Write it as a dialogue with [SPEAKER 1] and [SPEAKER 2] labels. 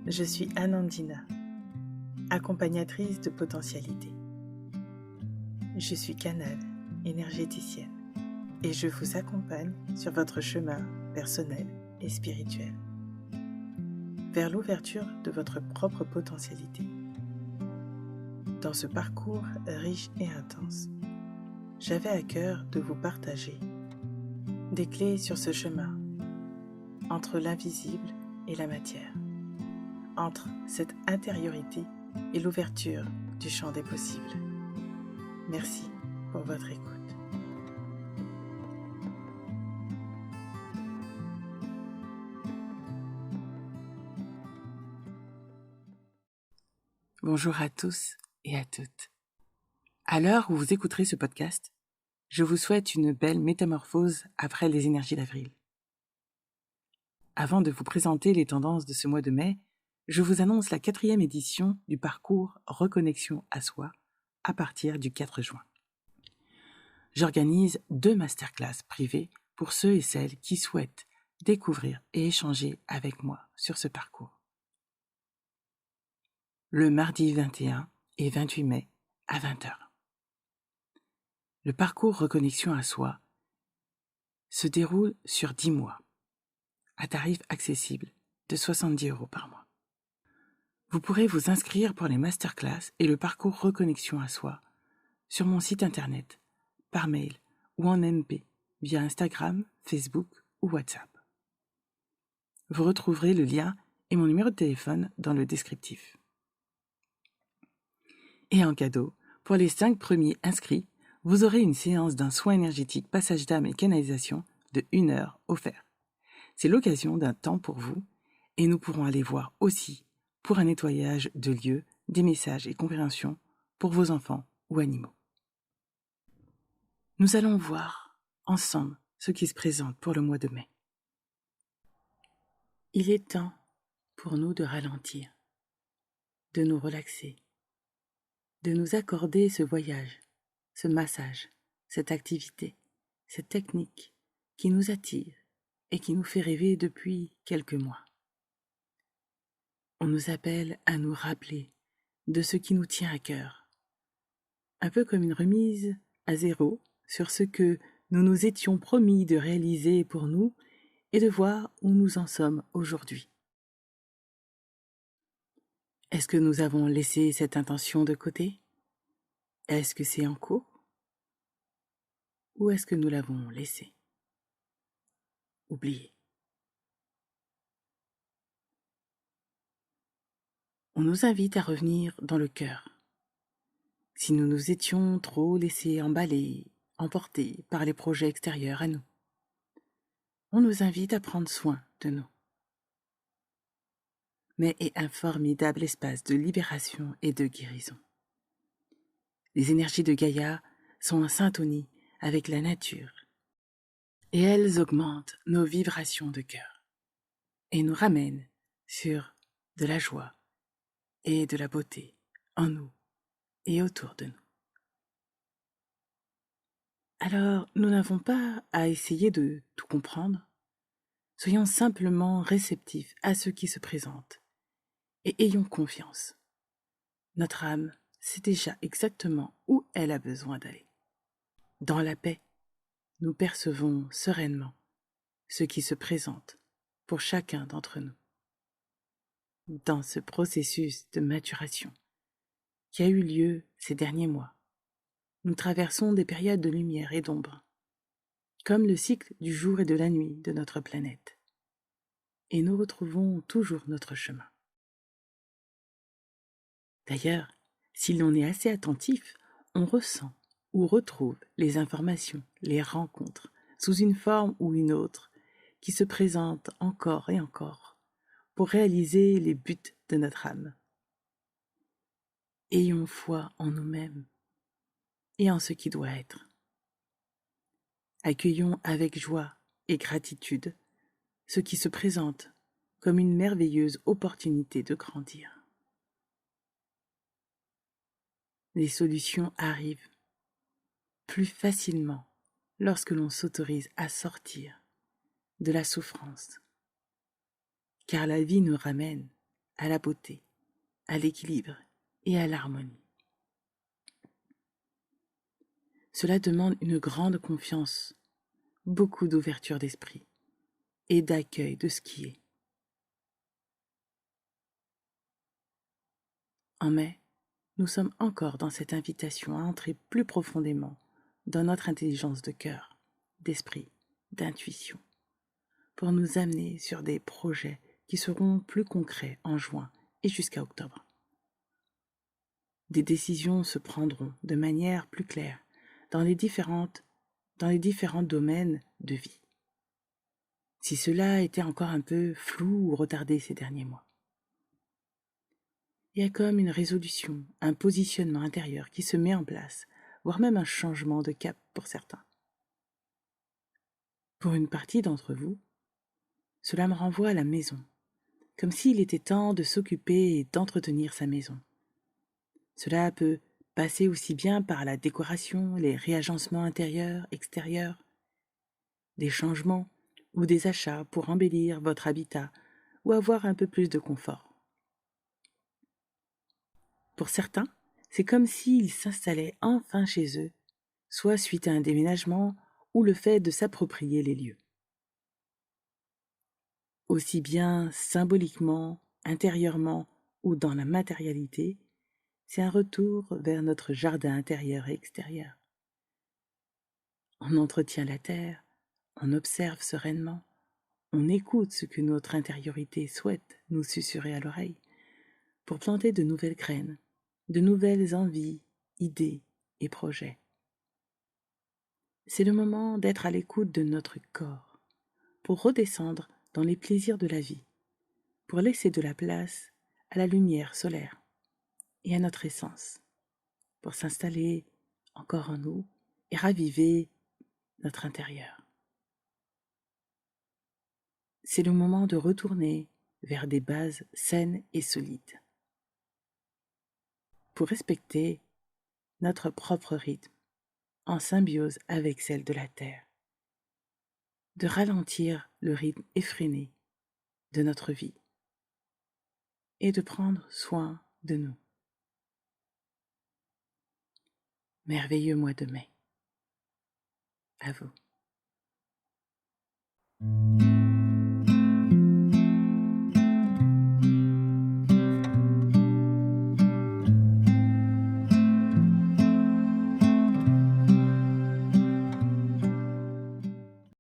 [SPEAKER 1] Je suis Anandina, accompagnatrice de potentialité. Je suis canal, énergéticienne, et je vous accompagne sur votre chemin personnel et spirituel, vers l'ouverture de votre propre potentialité. Dans ce parcours riche et intense, j'avais à cœur de vous partager des clés sur ce chemin, entre l'invisible et la matière, entre cette intériorité et l'ouverture du champ des possibles. Merci pour votre écoute. Bonjour à tous et à toutes. À l'heure où vous écouterez ce podcast, je vous souhaite une belle métamorphose après les énergies d'avril. Avant de vous présenter les tendances de ce mois de mai, je vous annonce la 4e édition du parcours Reconnexion à soi à partir du 4 juin. J'organise 2 masterclass privées pour ceux et celles qui souhaitent découvrir et échanger avec moi sur ce parcours. Le mardi 21 et 28 mai à 20h. Le parcours Reconnexion à soi se déroule sur 10 mois, à tarif accessible de 70 € par mois. Vous pourrez vous inscrire pour les masterclass et le parcours Reconnexion à soi sur mon site internet, par mail ou en MP via Instagram, Facebook ou WhatsApp. Vous retrouverez le lien et mon numéro de téléphone dans le descriptif. Et en cadeau, pour les 5 premiers inscrits, vous aurez une séance d'un soin énergétique, passage d'âme et canalisation de 1 heure offert. C'est l'occasion d'un temps pour vous et nous pourrons aller voir aussi pour un nettoyage de lieux, des messages et compréhensions pour vos enfants ou animaux. Nous allons voir ensemble ce qui se présente pour le mois de mai. Il est temps pour nous de ralentir, de nous relaxer, de nous accorder ce voyage, ce massage, cette activité, cette technique qui nous attire et qui nous fait rêver depuis quelques mois. On nous appelle à nous rappeler de ce qui nous tient à cœur, un peu comme une remise à zéro sur ce que nous nous étions promis de réaliser pour nous et de voir où nous en sommes aujourd'hui. Est-ce que nous avons laissé cette intention de côté ? Est-ce que c'est en cours ? Ou est-ce que nous l'avons laissé ? Oublié. On nous invite à revenir dans le cœur. Si nous nous étions trop laissés emballer, emporter par les projets extérieurs à nous, on nous invite à prendre soin de nous. Mais est un formidable espace de libération et de guérison. Les énergies de Gaïa sont en syntonie avec la nature et elles augmentent nos vibrations de cœur et nous ramènent sur de la joie et de la beauté en nous et autour de nous. Alors, nous n'avons pas à essayer de tout comprendre. Soyons simplement réceptifs à ce qui se présente et ayons confiance. Notre âme sait déjà exactement où elle a besoin d'aller. Dans la paix, nous percevons sereinement ce qui se présente pour chacun d'entre nous. Dans ce processus de maturation qui a eu lieu ces derniers mois, nous traversons des périodes de lumière et d'ombre, comme le cycle du jour et de la nuit de notre planète, et nous retrouvons toujours notre chemin. D'ailleurs, si l'on est assez attentif, on ressent ou retrouve les informations, les rencontres, sous une forme ou une autre, qui se présentent encore et encore pour réaliser les buts de notre âme. Ayons foi en nous-mêmes et en ce qui doit être. Accueillons avec joie et gratitude ce qui se présente comme une merveilleuse opportunité de grandir. Les solutions arrivent plus facilement lorsque l'on s'autorise à sortir de la souffrance, car la vie nous ramène à la beauté, à l'équilibre et à l'harmonie. Cela demande une grande confiance, beaucoup d'ouverture d'esprit et d'accueil de ce qui est. En mai, nous sommes encore dans cette invitation à entrer plus profondément dans notre intelligence de cœur, d'esprit, d'intuition, pour nous amener sur des projets qui seront plus concrets en juin et jusqu'à octobre. Des décisions se prendront de manière plus claire dans les différents domaines de vie. Si cela était encore un peu flou ou retardé ces derniers mois. Il y a comme une résolution, un positionnement intérieur qui se met en place, voire même un changement de cap pour certains. Pour une partie d'entre vous, cela me renvoie à la maison, comme s'il était temps de s'occuper et d'entretenir sa maison. Cela peut passer aussi bien par la décoration, les réagencements intérieurs, extérieurs, des changements ou des achats pour embellir votre habitat ou avoir un peu plus de confort. Pour certains, c'est comme s'ils s'installaient enfin chez eux, soit suite à un déménagement ou le fait de s'approprier les lieux. Aussi bien symboliquement, intérieurement ou dans la matérialité, c'est un retour vers notre jardin intérieur et extérieur. On entretient la terre, on observe sereinement, on écoute ce que notre intériorité souhaite nous susurrer à l'oreille pour planter de nouvelles graines, de nouvelles envies, idées et projets. C'est le moment d'être à l'écoute de notre corps, pour redescendre dans les plaisirs de la vie, pour laisser de la place à la lumière solaire et à notre essence, pour s'installer encore en nous et raviver notre intérieur. C'est le moment de retourner vers des bases saines et solides, pour respecter notre propre rythme en symbiose avec celle de la Terre, de ralentir le rythme effréné de notre vie et de prendre soin de nous. Merveilleux mois de mai. À vous.